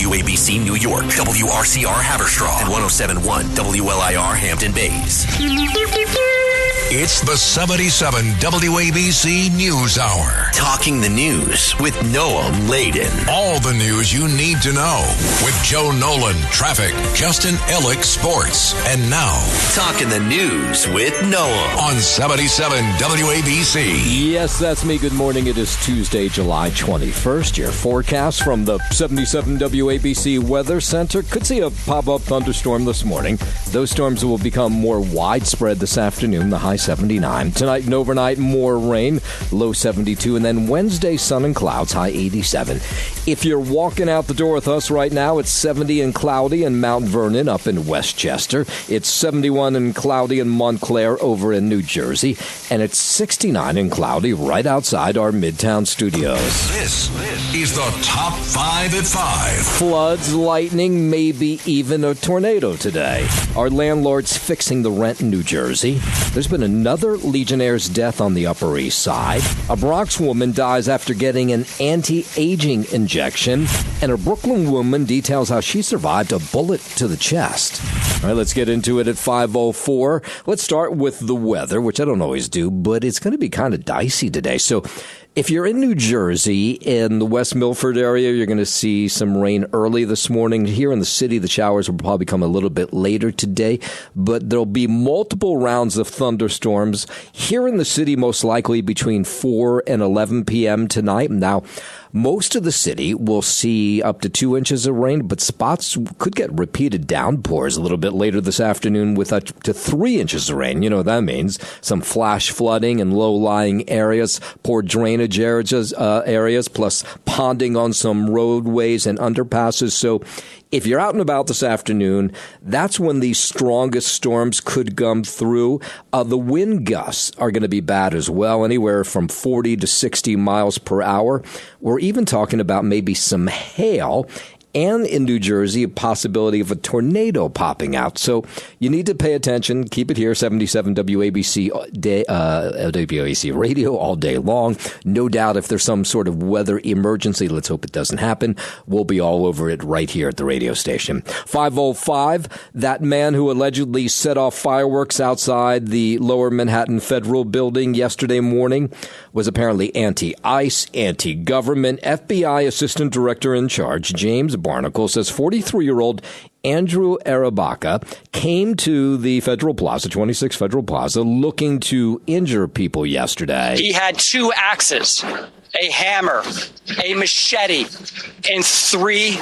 WABC New York, WRCR Haverstraw, and 107.1 WLIR Hampton Bays. It's the 77 WABC News Hour. Talking the news with Noah Layden. All the news you need to know with Joe Nolan, traffic, Justin Ellick, sports. And now, Talking the news with Noah on 77 WABC. Yes, that's me. Good morning. It is Tuesday, July 21st. Your forecast from the 77 WABC Weather Center. Could see a pop-up thunderstorm this morning. Those storms will become more widespread this afternoon. The high 79. Tonight and overnight, more rain, low 72. And then Wednesday, sun and clouds, high 87. If you're walking out the door with us right now, it's 70 and cloudy in Mount Vernon up in Westchester. It's 71 and cloudy in Montclair over in New Jersey. And it's 69 and cloudy right outside our Midtown studios. This is the Top 5 at 5. Floods, lightning, maybe even a tornado today. Our landlord's fixing the rent in New Jersey. There's been another Legionnaire's death on the Upper East Side. A Bronx woman dies after getting an anti-aging injection. And a Brooklyn woman details how she survived a bullet to the chest. All right, let's get into it at 5:04. Let's start with the weather, which I don't always do, but it's going to be kind of dicey today. So if you're in New Jersey, in the West Milford area, you're going to see some rain early this morning. Here in the city, the showers will probably come a little bit later today, but there'll be multiple rounds of thunderstorms here in the city, most likely between 4 and 11 p.m. tonight. Now, most of the city will see up to 2 inches of rain, but spots could get repeated downpours a little bit later this afternoon with up to 3 inches of rain. You know what that means. Some flash flooding in low-lying areas, poor drainage areas, plus ponding on some roadways and underpasses. So if you're out and about this afternoon, that's when the strongest storms could come through. The wind gusts are going to be bad as well, anywhere from 40 to 60 miles per hour. We're even talking about maybe some hail. And in New Jersey, a possibility of a tornado popping out. So you need to pay attention. Keep it here, 77 WABC WABC radio all day long. No doubt if there's some sort of weather emergency, let's hope it doesn't happen, we'll be all over it right here at the radio station. 5:05, that man who allegedly set off fireworks outside the Lower Manhattan Federal Building yesterday morning was apparently anti-ICE, anti-government. FBI Assistant Director in charge, James Barnacle, says 43-year-old Andrew Arabaka came to the Federal Plaza, 26 Federal Plaza, looking to injure people yesterday. He had 2 axes, a hammer, a machete, and 3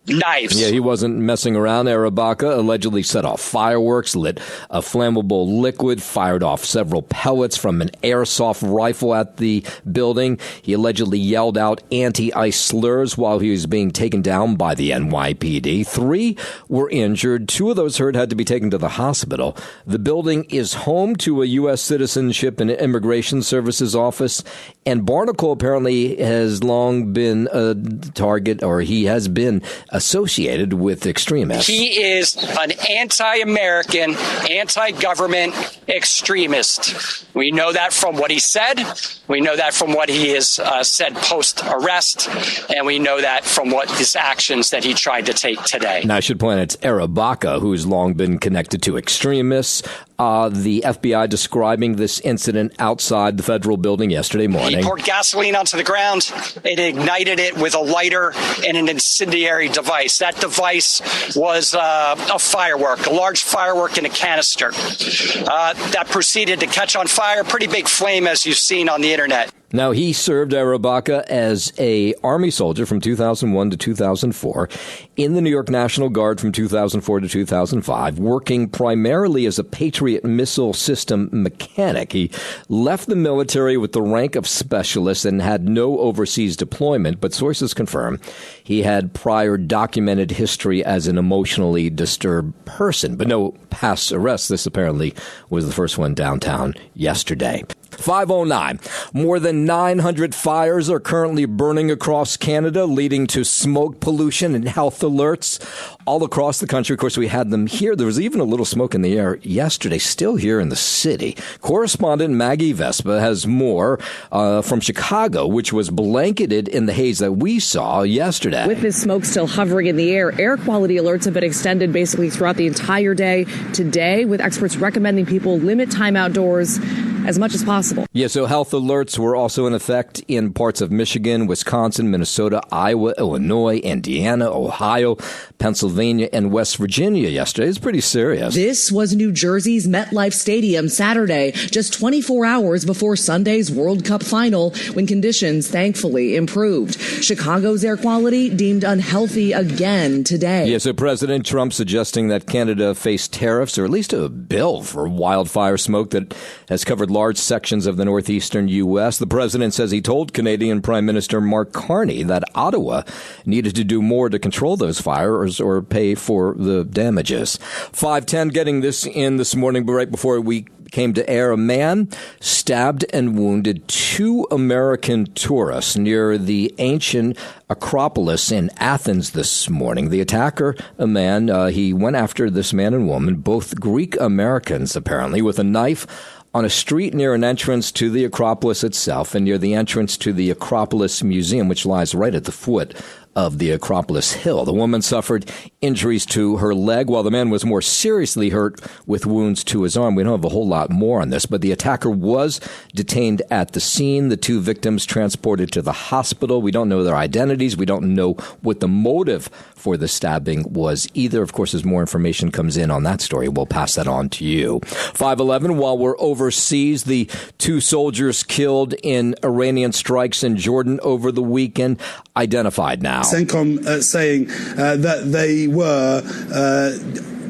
knives. Yeah, he wasn't messing around. Arabaka allegedly set off fireworks, lit a flammable liquid, fired off several pellets from an airsoft rifle at the building. He allegedly yelled out anti-ICE slurs while he was being taken down by the NYPD. 3 were injured. 2 of those hurt had to be taken to the hospital. The building is home to a U.S. Citizenship and Immigration Services office, and Barnacle apparently has long been a target, or he has been associated with extremists. He is an anti-American, anti-government extremist. We know that from what he said. We know that from what he has said post-arrest. And we know that from what his actions that he tried to take today. Now, I should point out it's Arabaka, who's long been connected to extremists. The FBI describing this incident outside the federal building yesterday morning. He poured gasoline onto the ground and ignited it with a lighter and an incendiary device. That device was a firework, a large firework in a canister that proceeded to catch on fire. Pretty big flame, as you've seen on the internet. Now, he served Arabaka as a Army soldier from 2001 to 2004, in the New York National Guard from 2004 to 2005, working primarily as a Patriot missile system mechanic. He left the military with the rank of specialist and had no overseas deployment, but sources confirm he had prior documented history as an emotionally disturbed person, but no past arrests. This apparently was the first one downtown yesterday. 5:09. More than 900 fires are currently burning across Canada, leading to smoke pollution and health alerts all across the country. Of course, we had them here. There was even a little smoke in the air yesterday, still here in the city. Correspondent Maggie Vespa has more from Chicago, which was blanketed in the haze that we saw yesterday. With this smoke still hovering in the air quality alerts have been extended basically throughout the entire day today, with experts recommending people limit time outdoors as much as possible. Yeah, so health alerts were also in effect in parts of Michigan, Wisconsin, Minnesota, Iowa, Illinois, Indiana, Ohio, Pennsylvania, and West Virginia yesterday. It's pretty serious. This was New Jersey's MetLife Stadium Saturday, just 24 hours before Sunday's World Cup final, when conditions thankfully improved. Chicago's air quality deemed unhealthy again today. Yeah, so President Trump suggesting that Canada face tariffs or at least a bill for wildfire smoke that has covered large sections of the northeastern U.S. The president says he told Canadian Prime Minister Mark Carney that Ottawa needed to do more to control those fires or pay for the damages. 5:10 getting this in this morning, but right before we came to air, a man stabbed and wounded 2 American tourists near the ancient Acropolis in Athens this morning. The attacker, a man, he went after this man and woman, both Greek Americans apparently, with a knife on a street near an entrance to the Acropolis itself and near the entrance to the Acropolis Museum, which lies right at the foot of the Acropolis Hill. The woman suffered injuries to her leg, while the man was more seriously hurt with wounds to his arm. We don't have a whole lot more on this, but the attacker was detained at the scene. The 2 victims transported to the hospital. We don't know their identities. We don't know what the motive for the stabbing was either. Of course, as more information comes in on that story, we'll pass that on to you. 5:11, while we're overseas, the 2 soldiers killed in Iranian strikes in Jordan over the weekend identified now. CENTCOM saying that they were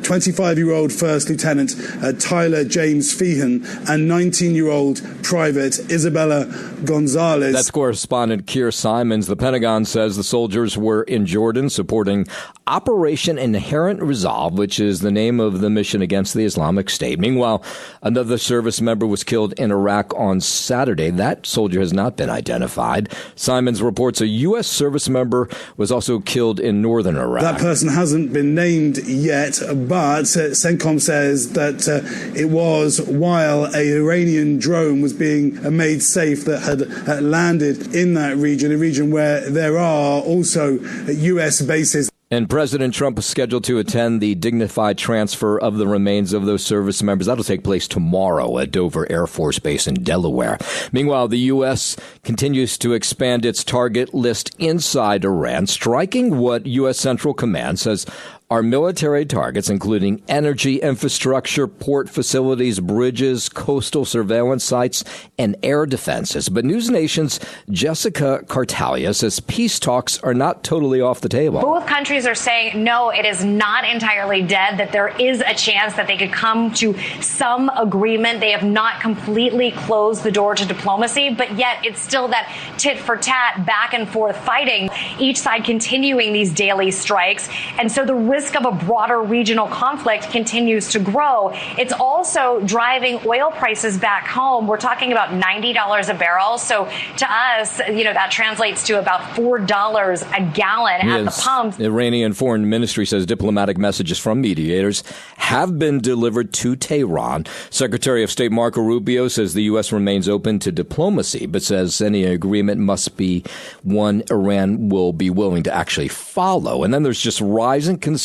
25-year-old First Lieutenant Tyler James Feehan and 19-year-old Private Isabella Gonzalez. That's correspondent Keir Simons. The Pentagon says the soldiers were in Jordan supporting Operation Inherent Resolve, which is the name of the mission against the Islamic State. Meanwhile, another service member was killed in Iraq on Saturday. That soldier has not been identified. Simons reports a U.S. service member was also killed in northern Iraq. That person hasn't been named yet, but CENTCOM says that it was while an Iranian drone was being made safe that had landed in that region, a region where there are also U.S. bases. And President Trump is scheduled to attend the dignified transfer of the remains of those service members. That'll take place tomorrow at Dover Air Force Base in Delaware. Meanwhile, the U.S. continues to expand its target list inside Iran, striking what U.S. Central Command says are military targets, including energy infrastructure, port facilities, bridges, coastal surveillance sites, and air defenses. But News Nation's Jessica Cartalia says peace talks are not totally off the table. Both countries are saying, no, it is not entirely dead, that there is a chance that they could come to some agreement. They have not completely closed the door to diplomacy, but yet it's still that tit for tat, back and forth fighting, each side continuing these daily strikes. And so the risk of a broader regional conflict continues to grow. It's also driving oil prices back home. We're talking about $90 a barrel. So to us, that translates to about $4 a gallon at the pumps. The Iranian Foreign Ministry says diplomatic messages from mediators have been delivered to Tehran. Secretary of State Marco Rubio says the U.S. remains open to diplomacy, but says any agreement must be one Iran will be willing to actually follow. And then there's just rising concerns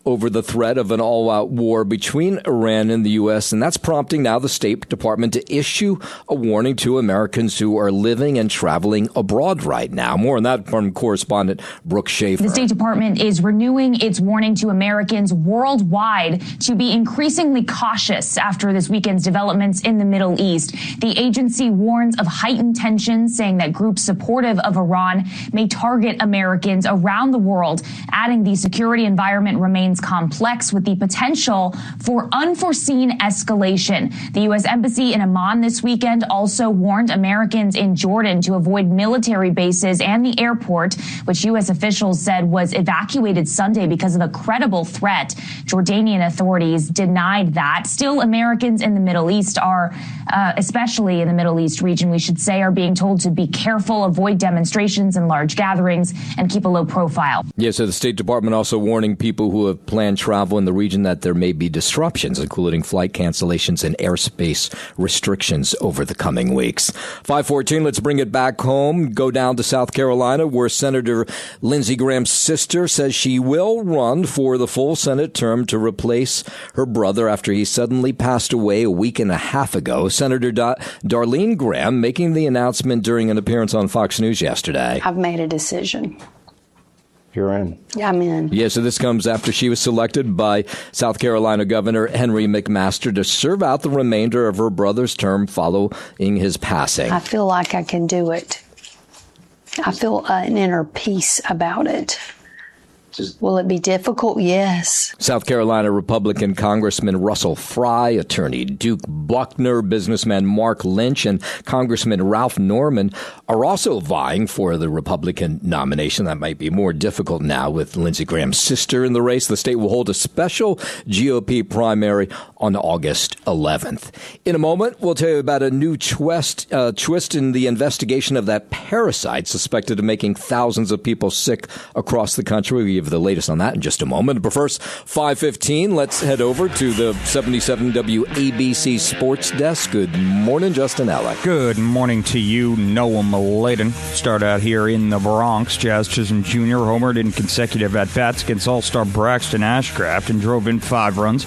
over the threat of an all-out war between Iran and the U.S., and that's prompting now the State Department to issue a warning to Americans who are living and traveling abroad right now. More on that from correspondent Brooke Schaefer. The State Department is renewing its warning to Americans worldwide to be increasingly cautious after this weekend's developments in the Middle East. The agency warns of heightened tensions, saying that groups supportive of Iran may target Americans around the world, adding the security and environment remains complex with the potential for unforeseen escalation. The U.S. Embassy in Amman this weekend also warned Americans in Jordan to avoid military bases and the airport, which U.S. officials said was evacuated Sunday because of a credible threat. Jordanian authorities denied that. Still, Americans in the Middle East are, especially in the Middle East region, we should say, are being told to be careful, avoid demonstrations and large gatherings, and keep a low profile. Yeah, so the State Department also warning people who have planned travel in the region that there may be disruptions, including flight cancellations and airspace restrictions over the coming weeks. 5:14, let's bring it back home. Go down to South Carolina, where Senator Lindsey Graham's sister says she will run for the full Senate term to replace her brother after he suddenly passed away a week and a half ago. Senator Darlene Graham making the announcement during an appearance on Fox News yesterday. I've made a decision. You're in. Yeah, I'm in. Yeah, so this comes after she was selected by South Carolina Governor Henry McMaster to serve out the remainder of her brother's term following his passing. I feel like I can do it. I feel an inner peace about it. Will it be difficult? Yes. South Carolina Republican Congressman Russell Fry, Attorney Duke Buckner, businessman Mark Lynch, and Congressman Ralph Norman are also vying for the Republican nomination. That might be more difficult now with Lindsey Graham's sister in the race. The state will hold a special GOP primary on August 11th. In a moment, we'll tell you about a new twist in the investigation of that parasite suspected of making thousands of people sick across the country. We'll give the latest on that in just a moment. But first, 5:15, let's head over to the 77 WABC Sports Desk. Good morning, Justin Ellick. Good morning to you, Noah Maladen. Start out here in the Bronx. Jazz Chisholm Jr. homered in consecutive at-bats against All-Star Braxton Ashcraft and drove in 5 runs,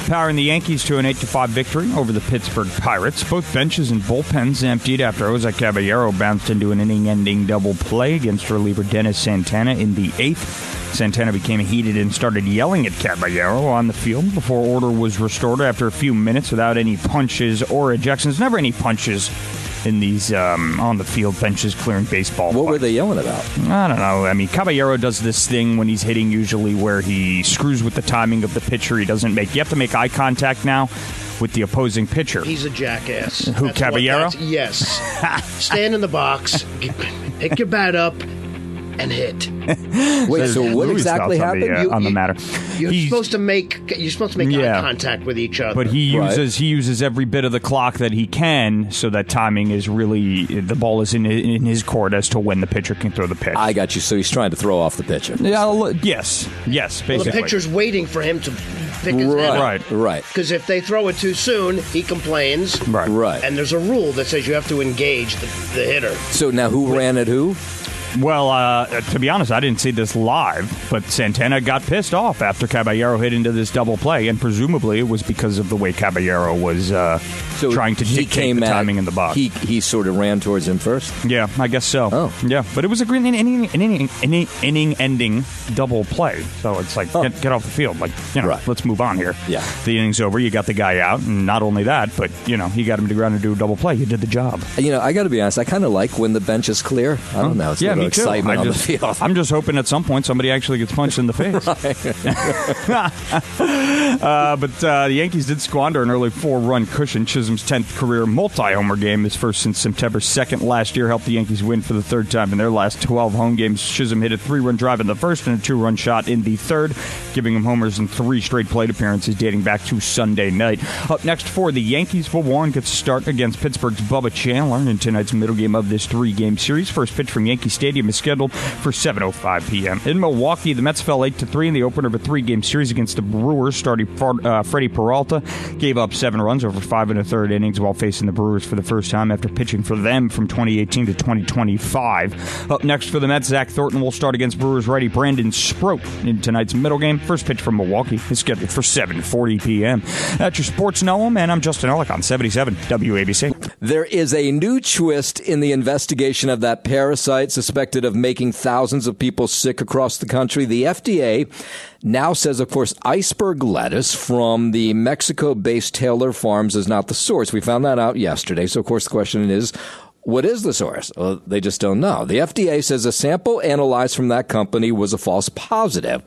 powering the Yankees to an 8-5 victory over the Pittsburgh Pirates. Both benches and bullpens emptied after Jose Caballero bounced into an inning-ending double play against reliever Dennis Santana in the 8th. Santana became heated and started yelling at Caballero on the field before order was restored after a few minutes without any punches or ejections. Never any punches in these on-the-field benches clearing baseball. What were they yelling about? I don't know. I mean, Caballero does this thing when he's hitting usually where he screws with the timing of the pitcher. He doesn't make... You have to make eye contact now with the opposing pitcher. He's a jackass. Who, Caballero? Yes. Stand in the box, pick your bat up, and hit. Wait, so what exactly happened? On the matter? You're supposed to make eye contact with each other. But he uses every bit of the clock that he can, so that timing is really, the ball is in his court as to when the pitcher can throw the pitch. I got you. So he's trying to throw off the pitcher. Yeah. Yes. Basically. Well, the pitcher's waiting for him to pick his head up. Right. Because if they throw it too soon, he complains. Right. And there's a rule that says you have to engage the hitter. So now who ran at who? Well, to be honest, I didn't see this live, but Santana got pissed off after Caballero hit into this double play, and presumably it was because of the way Caballero was trying to dictate the timing in the box. He sort of ran towards him first? Yeah, I guess so. Oh. Yeah, but it was a great inning-ending double play, so it's like, get off the field. Like, let's move on here. Yeah. The inning's over, you got the guy out, and not only that, but, you got him to the ground and do a double play. You did the job. I got to be honest, I kind of like when the bench is clear. I don't know. It's a little excitement on the field. I'm just hoping at some point somebody actually gets punched in the face. But the Yankees did squander an early 4-run cushion. Chisholm's 10th career multi-homer game, his first since September 2nd last year, helped the Yankees win for the 3rd time in their last 12 home games. Chisholm hit a 3-run drive in the first and a 2-run shot in the 3rd, giving him homers in 3 straight plate appearances dating back to Sunday night. Up next for the Yankees, Will Warren gets a start against Pittsburgh's Bubba Chandler in tonight's middle game of this 3-game series. First pitch from Yankee Stadium is scheduled for 7:05 p.m. In Milwaukee, the Mets fell 8-3 in the opener of a 3-game series against the Brewers. Starting Freddie Peralta gave up 7 runs over 5 1/3 innings while facing the Brewers for the first time after pitching for them from 2018 to 2025. Up next for the Mets, Zach Thornton will start against Brewers righty Brandon Sproat in tonight's middle game. First pitch from Milwaukee is scheduled for 7:40 p.m. That's your Sports Noam, and I'm Justin Ellick on 77 WABC. There is a new twist in the investigation of that parasite suspected of making thousands of people sick across the country. The FDA now says, of course, iceberg lettuce from the Mexico-based Taylor Farms is not the source. We found that out yesterday. So, of course, the question is, What is the source? Well, they just don't know. The FDA says a sample analyzed from that company was a false positive.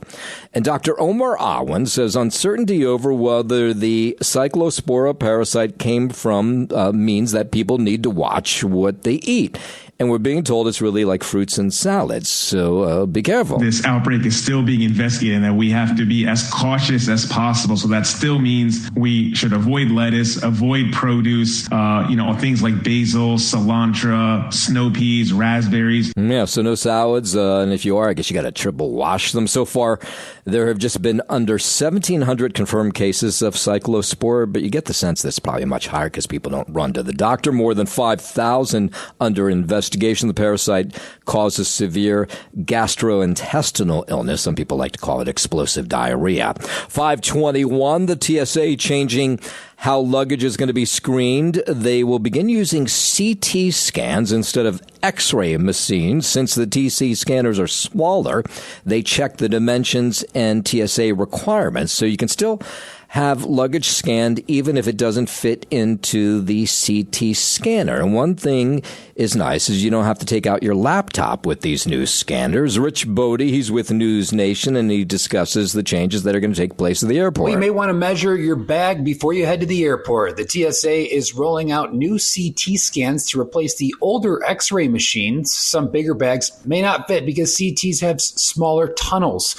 And Dr. Omar Awan says uncertainty over whether the cyclospora parasite came from means that people need to watch what they eat. And we're being told it's really like fruits and salads. So be careful. This outbreak is still being investigated and that we have to be as cautious as possible. So that still means we should avoid lettuce, avoid produce, things like basil, cilantro, snow peas, raspberries. Yeah, so no salads. And if you are, I guess you got to triple wash them. So far, there have just been under 1,700 confirmed cases of cyclospora, but you get the sense that's probably much higher because people don't run to the doctor. More than 5,000 under investigation. The parasite causes severe gastrointestinal illness. Some people like to call it explosive diarrhea. 521, the TSA changing how luggage is going to be screened. They will begin using CT scans instead of X-ray machines. Since the TC scanners are smaller, they check the dimensions and TSA requirements. So you can still have luggage scanned even if it doesn't fit into the CT scanner. And one thing is nice is you don't have to take out your laptop with these new scanners. Rich Bodie, he's with News Nation, and he discusses the changes that are going to take place at the airport. Well, you may want to measure your bag before you head to the airport. The TSA is rolling out new CT scans to replace the older X-ray machines. Some bigger bags may not fit because CTs have smaller tunnels.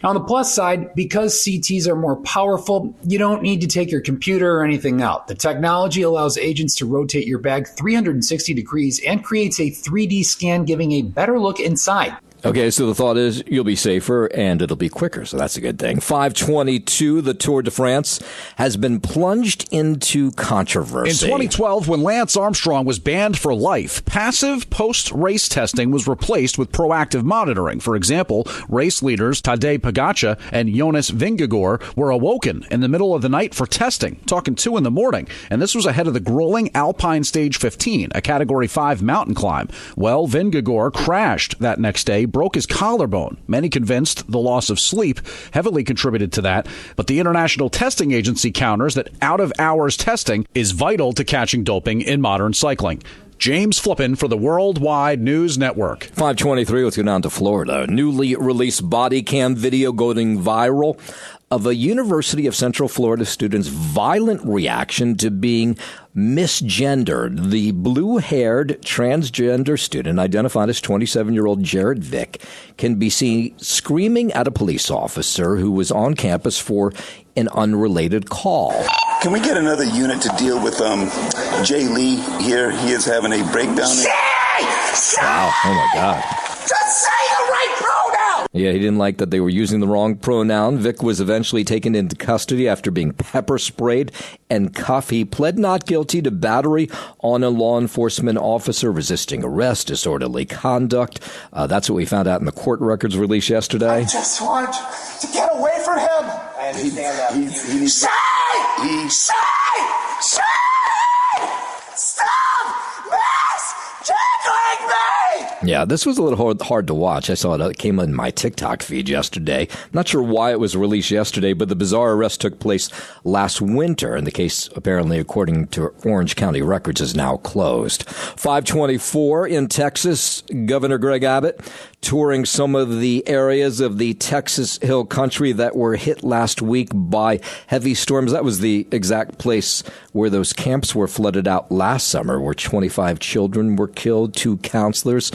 Now, on the plus side, because CTs are more powerful, you don't need to take your computer or anything out. The technology allows agents to rotate your bag 360 degrees and creates a 3D scan, giving a better look inside. Okay, so the thought is you'll be safer and it'll be quicker, so that's a good thing. 522, the Tour de France has been plunged into controversy. In 2012, when Lance Armstrong was banned for life, passive post-race testing was replaced with proactive monitoring. For example, race leaders Tadej Pogacar and Jonas Vingegaard were awoken in the middle of the night for testing, talking 2 a.m, and this was ahead of the grueling Alpine Stage 15, a Category 5 mountain climb. Well, Vingegaard crashed that next day, broke his collarbone. Many convinced the loss of sleep heavily contributed to that, but the International Testing Agency counters that out-of-hours testing is vital to catching doping in modern cycling. James Flippin for the Worldwide News Network. 523, let's go down to Florida. Newly released body cam video going viral of a University of Central Florida student's violent reaction to being misgendered. The blue-haired transgender student, identified as 27-year-old Jared Vick, can be seen screaming at a police officer who was on campus for an unrelated call. Can we get another unit to deal with Jay Lee here? He is having a breakdown. Wow, oh my God. Just say the right pronoun! Yeah, he didn't like that they were using the wrong pronoun. Vic was eventually taken into custody after being pepper sprayed and cuffed. He pled not guilty to battery on a law enforcement officer, resisting arrest, disorderly conduct. That's what we found out in the court records released yesterday. I just want to get away from him. I understand that. Say! Stop misgendering me! Yeah, this was a little hard to watch. I saw it came in my TikTok feed yesterday. Not sure why it was released yesterday, but the bizarre arrest took place last winter, and the case, apparently, according to Orange County records, is now closed. 524 in Texas, Governor Greg Abbott touring some of the areas of the Texas Hill Country that were hit last week by heavy storms. That was the exact place where those camps were flooded out last summer, where 25 children were killed, 2 counselors.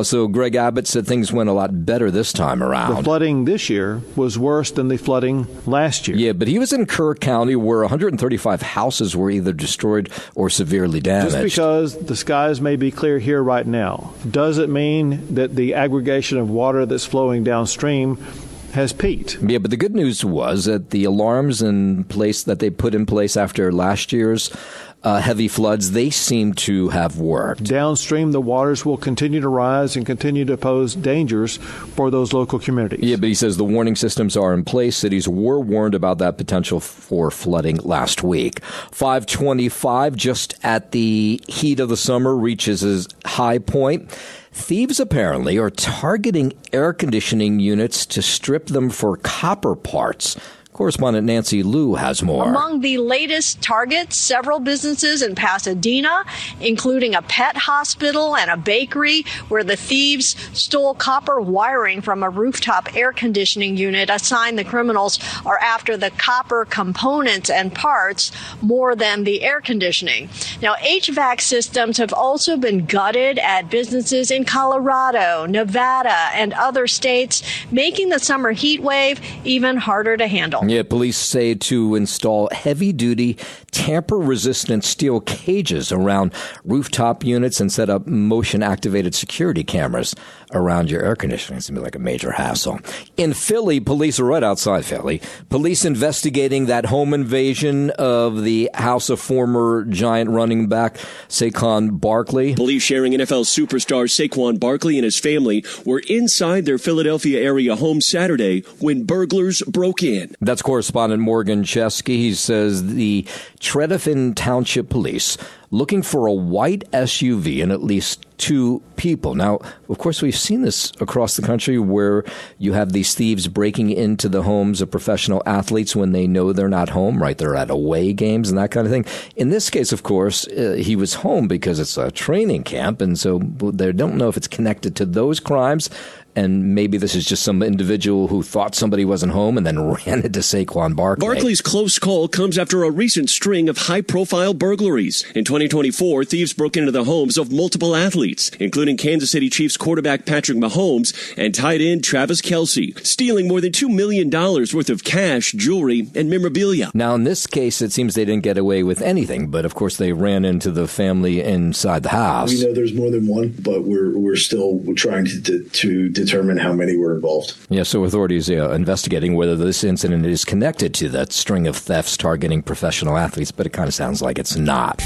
So Greg Abbott said things went a lot better this time around. The flooding this year was worse than the flooding last year. Yeah, but he was in Kerr County where 135 houses were either destroyed or severely damaged. Just because the skies may be clear here right now doesn't mean that the aggregation of water that's flowing downstream has peaked. Yeah, but the good news was that the alarms in place that they put in place after last year's heavy floods, they seem to have worked. Downstream, the waters will continue to rise and continue to pose dangers for those local communities. Yeah, but he says the warning systems are in place. Cities were warned about that potential for flooding last week. 525, just at the heat of the summer, reaches its high point. Thieves apparently are targeting air conditioning units to strip them for copper parts. Correspondent Nancy Liu has more. Among the latest targets, several businesses in Pasadena, including a pet hospital and a bakery, where the thieves stole copper wiring from a rooftop air conditioning unit. A sign the criminals are after the copper components and parts more than the air conditioning. Now, HVAC systems have also been gutted at businesses in Colorado, Nevada, and other states, making the summer heat wave even harder to handle. Yeah, police say to install heavy-duty, tamper-resistant steel cages around rooftop units and set up motion-activated security cameras around your air conditioning. It's going to be like a major hassle. In Philly, police are right outside Philly. Police investigating that home invasion of the house of former Giant running back Saquon Barkley. Police sharing NFL superstar Saquon Barkley and his family were inside their Philadelphia area home Saturday when burglars broke in. That's correspondent Morgan Chesky. He says the Tredyffin Township Police looking for a white SUV and at least two people. Now, of course, we've seen this across the country where you have these thieves breaking into the homes of professional athletes when they know they're not home, right? They're at away games and that kind of thing. In this case, of course, he was home because it's a training camp, and so they don't know if it's connected to those crimes. And maybe this is just some individual who thought somebody wasn't home and then ran into Saquon Barkley. Barkley's close call comes after a recent string of high-profile burglaries. In 2024, thieves broke into the homes of multiple athletes, including Kansas City Chiefs quarterback Patrick Mahomes and tight end Travis Kelce, stealing more than $2 million worth of cash, jewelry, and memorabilia. Now, in this case, it seems they didn't get away with anything, but of course they ran into the family inside the house. We know there's more than one, but we're still trying to determine how many were involved. Yeah, so authorities are investigating whether this incident is connected to that string of thefts targeting professional athletes, but it kind of sounds like it's not.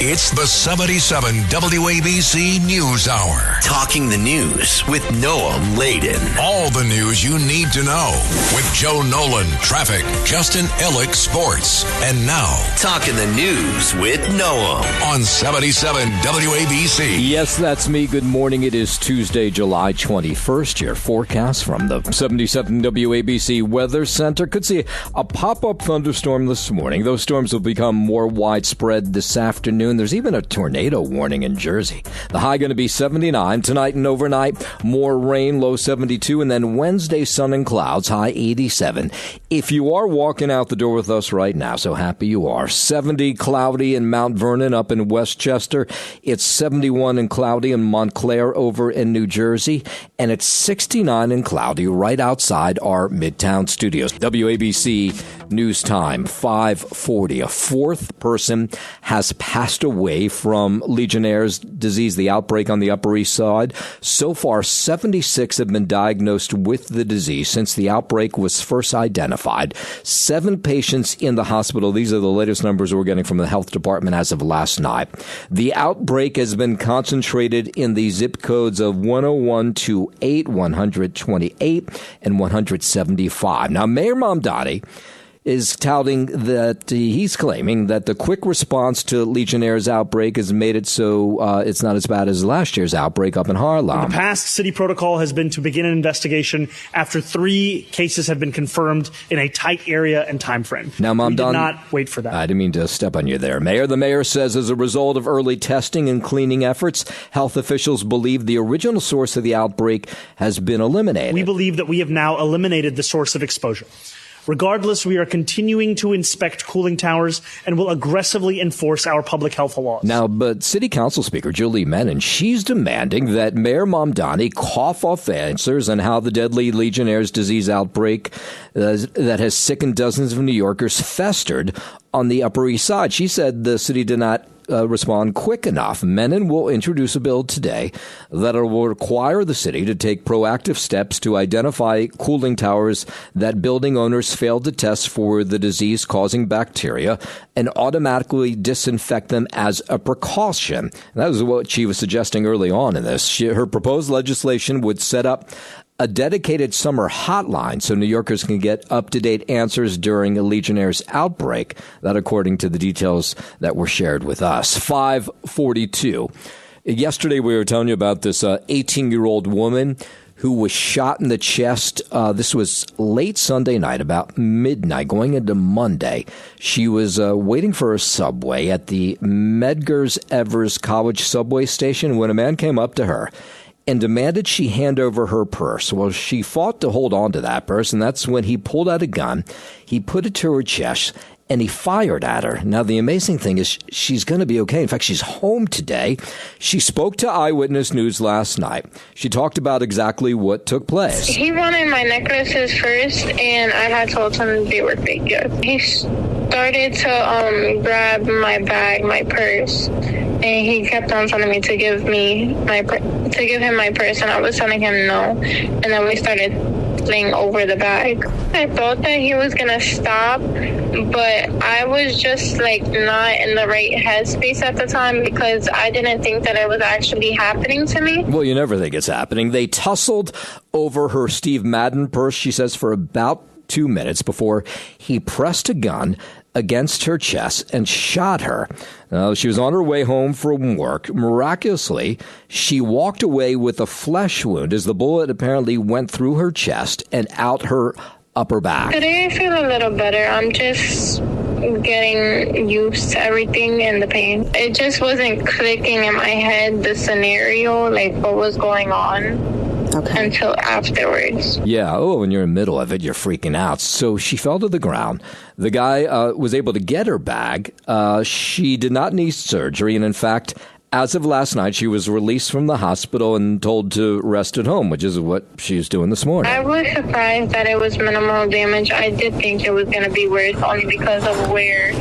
It's the 77 WABC News Hour. Talking the news with Noam Laden. All the news you need to know with Joe Nolan, traffic, Justin Ellick, sports. And now, Talking the news with Noam on 77 WABC. Yes, that's me. Good morning. It is Tuesday, July 21st. Your forecast from the 77 WABC Weather Center. Could see a pop-up thunderstorm this morning. Those storms will become more widespread this afternoon. There's even a tornado warning in Jersey. The high going to be 79 tonight and overnight. More rain, low 72, and then Wednesday, sun and clouds, high 87. If you are walking out the door with us right now, so happy you are. 70 cloudy in Mount Vernon up in Westchester. It's 71 and cloudy in Montclair over in New Jersey. And it's 69 and cloudy right outside our Midtown studios. WABC News Time, 5:40. A fourth person has passed away from Legionnaire's disease, the outbreak on the Upper East Side. So far, 76 have been diagnosed with the disease since the outbreak was first identified. 7 patients in the hospital. These are the latest numbers we're getting from the health department as of last night. The outbreak has been concentrated in the zip codes of 10128, 128, and 175. Now, Mayor Mamdani is touting that he's claiming that the quick response to Legionnaire's outbreak has made it so it's not as bad as last year's outbreak up in Harlem. In the past, city protocol has been to begin an investigation after 3 cases have been confirmed in a tight area and time frame. Now, Mom, we did not wait for that. I didn't mean to step on you there, Mayor. The mayor says as a result of early testing and cleaning efforts, health officials believe the original source of the outbreak has been eliminated. We believe that we have now eliminated the source of exposure. Regardless, we are continuing to inspect cooling towers and will aggressively enforce our public health laws. Now, but City Council Speaker Julie Menon, she's demanding that Mayor Mamdani cough off answers on how the deadly Legionnaire's disease outbreak that has sickened dozens of New Yorkers festered on the Upper East Side. She said the city did not respond quick enough. Menon will introduce a bill today that will require the city to take proactive steps to identify cooling towers that building owners failed to test for the disease-causing bacteria and automatically disinfect them as a precaution. And that was what she was suggesting early on in this. Her proposed legislation would set up a dedicated summer hotline so New Yorkers can get up-to-date answers during a Legionnaire's outbreak. That according to the details that were shared with us. 5:42. Yesterday we were telling you about this 18-year-old woman who was shot in the chest. This was late Sunday night, about midnight, going into Monday. She was waiting for a subway at the Medgar's Evers College subway station when a man came up to her and demanded she hand over her purse. Well, she fought to hold on to that purse, and that's when he pulled out a gun. He put it to her chest, and he fired at her. Now, the amazing thing is she's going to be okay. In fact, she's home today. She spoke to Eyewitness News last night. She talked about exactly what took place. He wanted my necklaces first, and I had told him they were fake gifts. He started to grab my bag, my purse, and he kept on telling me to give him my purse, and I was telling him no. And then we started fling over the bag. I thought that he was gonna stop, but I was just like not in the right headspace at the time because I didn't think that it was actually happening to me. Well, you never think it's happening. They tussled over her Steve Madden purse, she says, for about 2 minutes before he pressed a gun against her chest and shot her. She was on her way home from work. Miraculously, she walked away with a flesh wound as the bullet apparently went through her chest and out her upper back. Today I feel a little better. I'm just getting used to everything and the pain. It just wasn't clicking in my head, the scenario, like what was going on. Okay. Until afterwards. Yeah. Oh, when you're in the middle of it, you're freaking out. So she fell to the ground. The guy was able to get her bag. She did not need surgery. And in fact, as of last night, she was released from the hospital and told to rest at home, which is what she's doing this morning. I was surprised that it was minimal damage. I did think it was going to be worse only because of where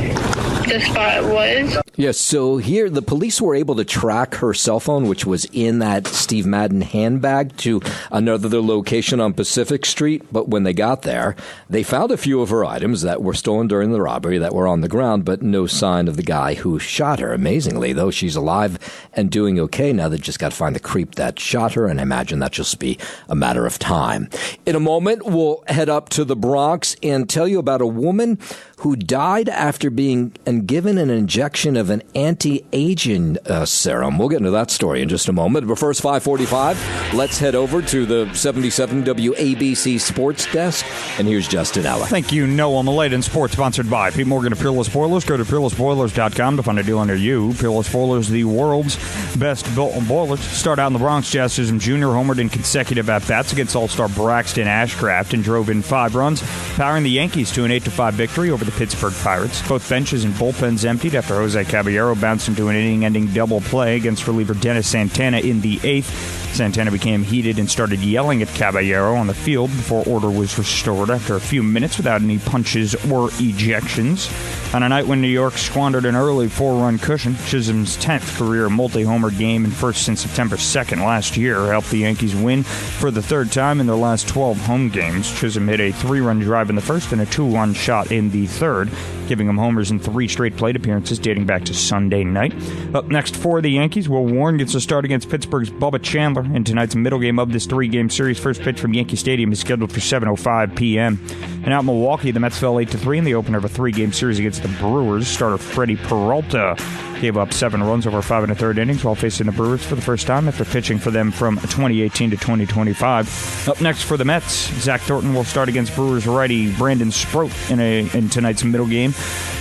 the spot was. Yes, so here the police were able to track her cell phone, which was in that Steve Madden handbag, to another location on Pacific Street. But when they got there, they found a few of her items that were stolen during the robbery that were on the ground, but no sign of the guy who shot her. Amazingly, though, she's alive and doing okay. Now they just got to find the creep that shot her, and I imagine that just be a matter of time. In a moment, we'll head up to the Bronx and tell you about a woman who died after being given an injection of an anti-aging serum. We'll get into that story in just a moment. But first, 5:45, let's head over to the 77 WABC Sports Desk. And here's Justin Allen. Thank you, Noah Maladen. Sports sponsored by Pete Morgan of Peerless Boilers. Go to peerlessboilers.com to find a deal under you. Peerless Boilers, the world's best built boilers. Start out in the Bronx. Jazz Chisholm Jr. homered in consecutive at-bats against All-Star Braxton Ashcraft and drove in 5 runs, powering the Yankees to an 8-5 victory over the Pittsburgh Pirates. Both benches and bullpens emptied after Jose Caballero bounced into an inning-ending double play against reliever Dennis Santana in the 8th. Santana became heated and started yelling at Caballero on the field before order was restored after a few minutes without any punches or ejections. On a night when New York squandered an early 4-run cushion, Chisholm's 10th career multi-homer game and first since September 2nd last year helped the Yankees win for the 3rd time in their last 12 home games. Chisholm hit a 3-run drive in the first and a 2-run shot in the 3rd, giving him homers in 3 straight plate appearances dating back to Sunday night. Up next for the Yankees, Will Warren gets a start against Pittsburgh's Bubba Chandler in tonight's middle game of this 3-game series. First pitch from Yankee Stadium is scheduled for 7:05 p.m. And out in Milwaukee, the Mets fell 8-3 in the opener of a 3-game series against the Brewers. Starter Freddie Peralta gave up 7 runs over 5 1/3 innings while facing the Brewers for the first time after pitching for them from 2018 to 2025. Up next for the Mets, Zach Thornton will start against Brewers righty Brandon Sproat in tonight's middle game.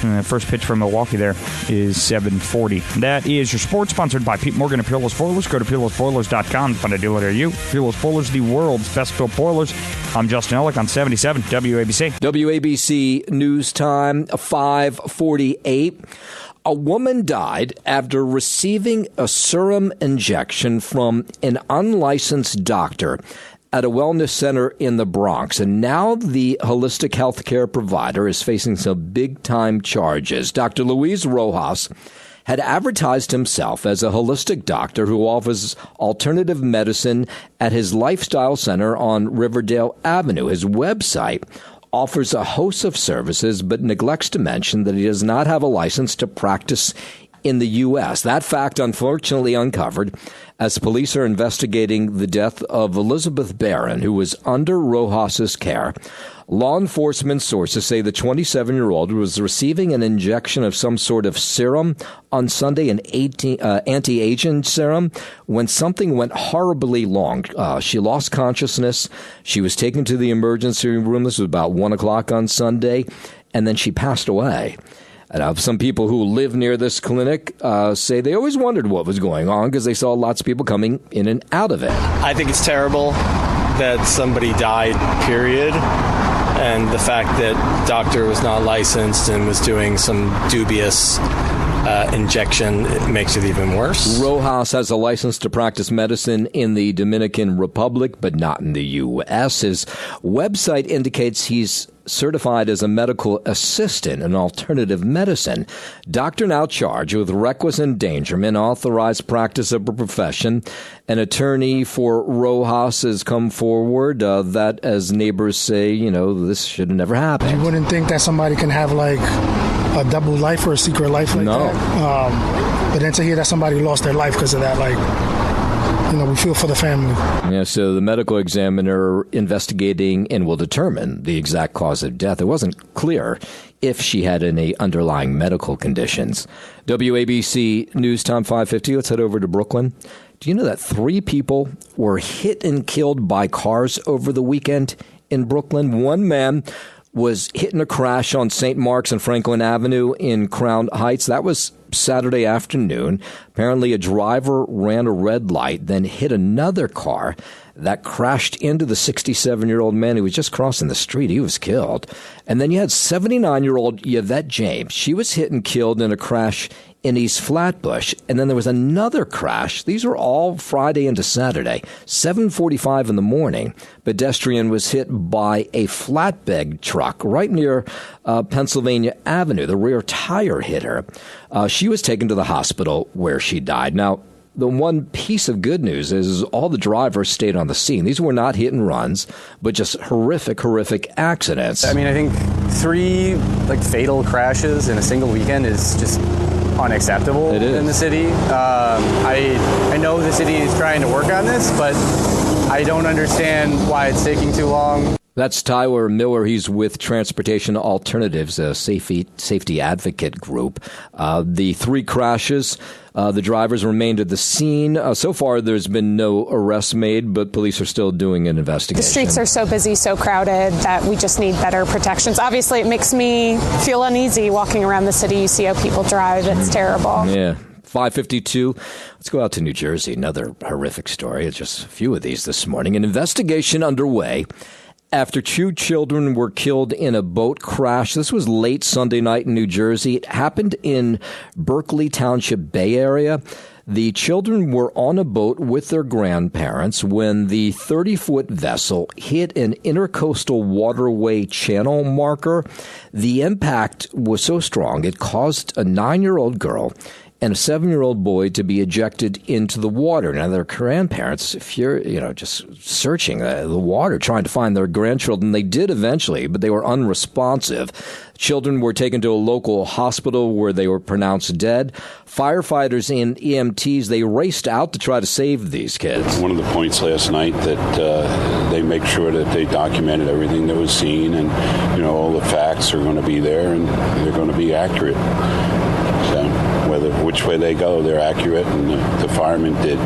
And the first pitch from Milwaukee there is 7:40. That is your sports, sponsored by Pete Morgan of Peerless Boilers. Go to peerlessboilers.com to find a deal near you. Peerless Boilers, the world's best built boilers. I'm Justin Ellick on 77 WABC. WABC News Time, 5:48. A woman died after receiving a serum injection from an unlicensed doctor at a wellness center in the Bronx. And now the holistic healthcare provider is facing some big-time charges. Dr. Luis Rojas had advertised himself as a holistic doctor who offers alternative medicine at his lifestyle center on Riverdale Avenue. His website offers a host of services, but neglects to mention that he does not have a license to practice in the U.S. That fact, unfortunately, uncovered as police are investigating the death of Elizabeth Barron, who was under Rojas's care. Law enforcement sources say the 27-year-old was receiving an injection of some sort of serum on Sunday, an anti-aging serum, when something went horribly wrong. She lost consciousness. She was taken to the emergency room. This was about 1 o'clock on Sunday, and then she passed away. Some people who live near this clinic say they always wondered what was going on because they saw lots of people coming in and out of it. I think it's terrible that somebody died, period. And the fact that doctor was not licensed and was doing some dubious injection, it makes it even worse. Rojas has a license to practice medicine in the Dominican Republic, but not in the U.S. His website indicates he's certified as a medical assistant in alternative medicine. Doctor now charged with reckless endangerment, authorized practice of a profession. An attorney for Rojas has come forward that, as neighbors say, this should have never happened. You wouldn't think that somebody can have like a double life or a secret life like that. But then to hear that somebody lost their life because of that, we feel for the family. Yeah, so the medical examiner investigating and will determine the exact cause of death. It wasn't clear if she had any underlying medical conditions. WABC News Time 550. Let's head over to Brooklyn. Do you know that 3 people were hit and killed by cars over the weekend in Brooklyn? One man was hit in a crash on St. Mark's and Franklin Avenue in Crown Heights. That was Saturday afternoon. Apparently, a driver ran a red light, then hit another car that crashed into the 67-year-old man who was just crossing the street. He was killed. And then you had 79-year-old Yvette James. She was hit and killed in a crash in East Flatbush. And then there was another crash. These were all Friday into Saturday. 7:45 in the morning, pedestrian was hit by a flatbed truck right near Pennsylvania Avenue. The rear tire hit her. She was taken to the hospital where she died. Now, the one piece of good news is all the drivers stayed on the scene. These were not hit and runs, but just horrific accidents. I mean, I think 3 fatal crashes in a single weekend is just unacceptable in the city. I know the city is trying to work on this, but I don't understand why it's taking too long. That's Tyler Miller. He's with Transportation Alternatives, a safety advocate group. The 3 crashes, the drivers remained at the scene. So far, there's been no arrests made, but police are still doing an investigation. The streets are so busy, so crowded that we just need better protections. Obviously, it makes me feel uneasy walking around the city. You see how people drive. It's terrible. Yeah. 5:52. Let's go out to New Jersey. Another horrific story. It's just a few of these this morning. An investigation underway after 2 children were killed in a boat crash. This was late Sunday night in New Jersey. It happened in Berkeley Township, Bay Area. The children were on a boat with their grandparents when the 30-foot vessel hit an intercoastal waterway channel marker. The impact was so strong it caused a 9-year-old girl and a 7-year-old boy to be ejected into the water. Now, their grandparents, just searching the water, trying to find their grandchildren. They did eventually, but they were unresponsive. Children were taken to a local hospital where they were pronounced dead. Firefighters and EMTs, they raced out to try to save these kids. One of the points last night that they make sure that they documented everything that was seen, and all the facts are going to be there and they're going to be accurate. So which way they go, they're accurate, and the firemen did.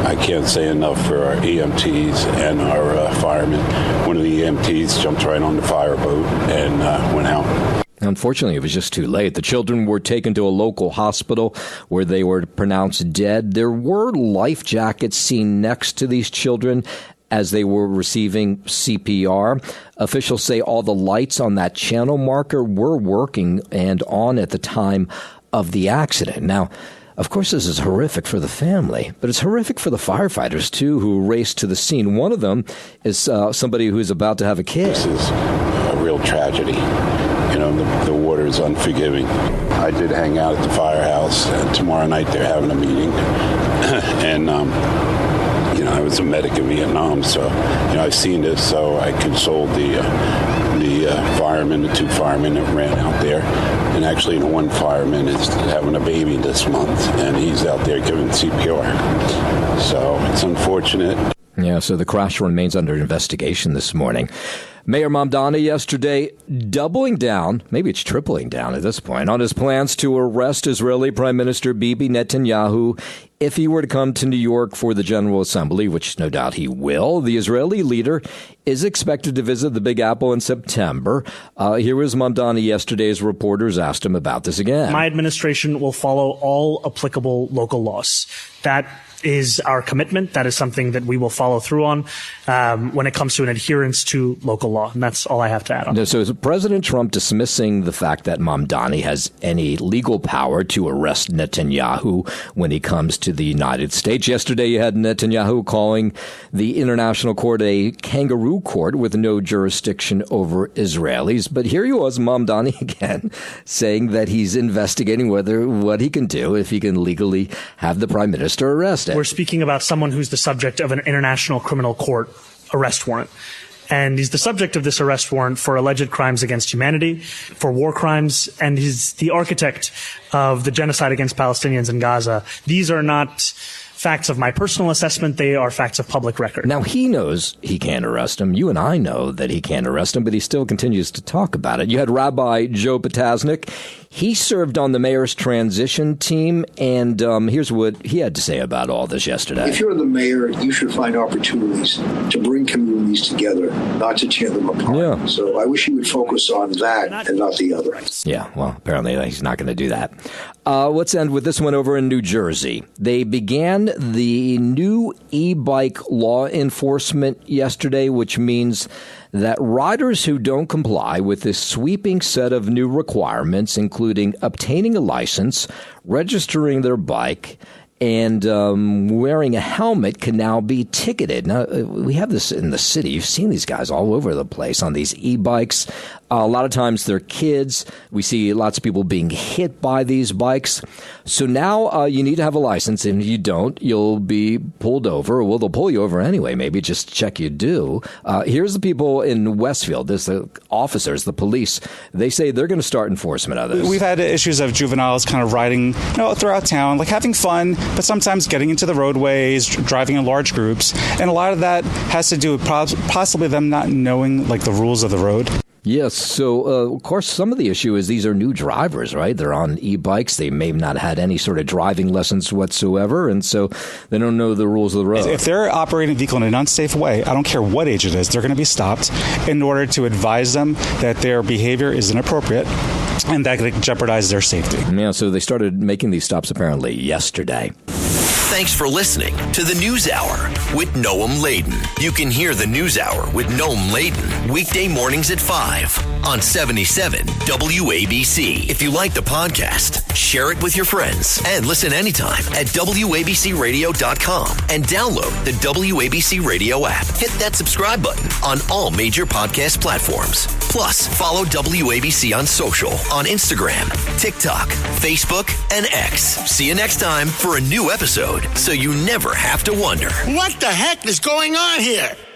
I can't say enough for our EMTs and our firemen. One of the EMTs jumped right on the fireboat and went out. Unfortunately, it was just too late. The children were taken to a local hospital where they were pronounced dead. There were life jackets seen next to these children as they were receiving CPR. Officials say all the lights on that channel marker were working and on at the time of the accident. Now, of course, this is horrific for the family, but it's horrific for the firefighters, too, who raced to the scene. One of them is somebody who's about to have a kid. This is a real tragedy. The water is unforgiving. I did hang out at the firehouse, and tomorrow night they're having a meeting. And, I was a medic in Vietnam, so, I've seen this, so I consoled the the firemen, the 2 firemen that ran out there. And actually, the 1 fireman is having a baby this month, and he's out there giving CPR. So it's unfortunate. Yeah, so the crash remains under investigation this morning. Mayor Mamdani yesterday doubling down, maybe it's tripling down at this point, on his plans to arrest Israeli Prime Minister Bibi Netanyahu if he were to come to New York for the General Assembly, which no doubt he will. The Israeli leader is expected to visit the Big Apple in September. Here was Mamdani yesterday as reporters asked him about this again. My administration will follow all applicable local laws. That is our commitment. That is something that we will follow through on when it comes to an adherence to local law. And that's all I have to add on. So is President Trump dismissing the fact that Mamdani has any legal power to arrest Netanyahu when he comes to the United States? Yesterday, you had Netanyahu calling the International Court a kangaroo court with no jurisdiction over Israelis. But here he was, Mamdani again, saying that he's investigating what he can do if he can legally have the prime minister arrested. We're speaking about someone who's the subject of an international criminal court arrest warrant. And he's the subject of this arrest warrant for alleged crimes against humanity, for war crimes, and he's the architect of the genocide against Palestinians in Gaza. These are not facts of my personal assessment. They are facts of public record. Now, he knows he can't arrest him. You and I know that he can't arrest him, but he still continues to talk about it. You had Rabbi Joe Potasnik. He served on the mayor's transition team, and here's what he had to say about all this yesterday. If you're the mayor, you should find opportunities to bring communities together, not to tear them apart. Yeah. So I wish he would focus on that and not the other. Yeah, well, apparently he's not going to do that. Let's end with this one over in New Jersey. They began the new e-bike law enforcement yesterday, which means that riders who don't comply with this sweeping set of new requirements, including obtaining a license, registering their bike, and wearing a helmet, can now be ticketed. Now, we have this in the city. You've seen these guys all over the place on these e-bikes. A lot of times they're kids. We see lots of people being hit by these bikes. So now you need to have a license, and if you don't, you'll be pulled over. Well, they'll pull you over anyway, maybe just check you do. Here's the people in Westfield. There's the officers, the police. They say they're going to start enforcement of this. We've had issues of juveniles kind of riding throughout town, like having fun, but sometimes getting into the roadways, driving in large groups. And a lot of that has to do with possibly them not knowing like the rules of the road. Yes. So, of course, some of the issue is these are new drivers, right? They're on e-bikes. They may have not had any sort of driving lessons whatsoever, and so they don't know the rules of the road. If they're operating a vehicle in an unsafe way, I don't care what age it is, they're going to be stopped in order to advise them that their behavior is inappropriate and that could jeopardize their safety. Yeah, so they started making these stops apparently yesterday. Thanks for listening to the News Hour with Noam Laden. You can hear the News Hour with Noam Laden weekday mornings at 5 on 77 WABC. If you like the podcast, share it with your friends and listen anytime at WABCRadio.com and download the WABC Radio app. Hit that subscribe button on all major podcast platforms. Plus, follow WABC on social on Instagram, TikTok, Facebook, and X. See you next time for a new episode, so you never have to wonder. What the heck is going on here?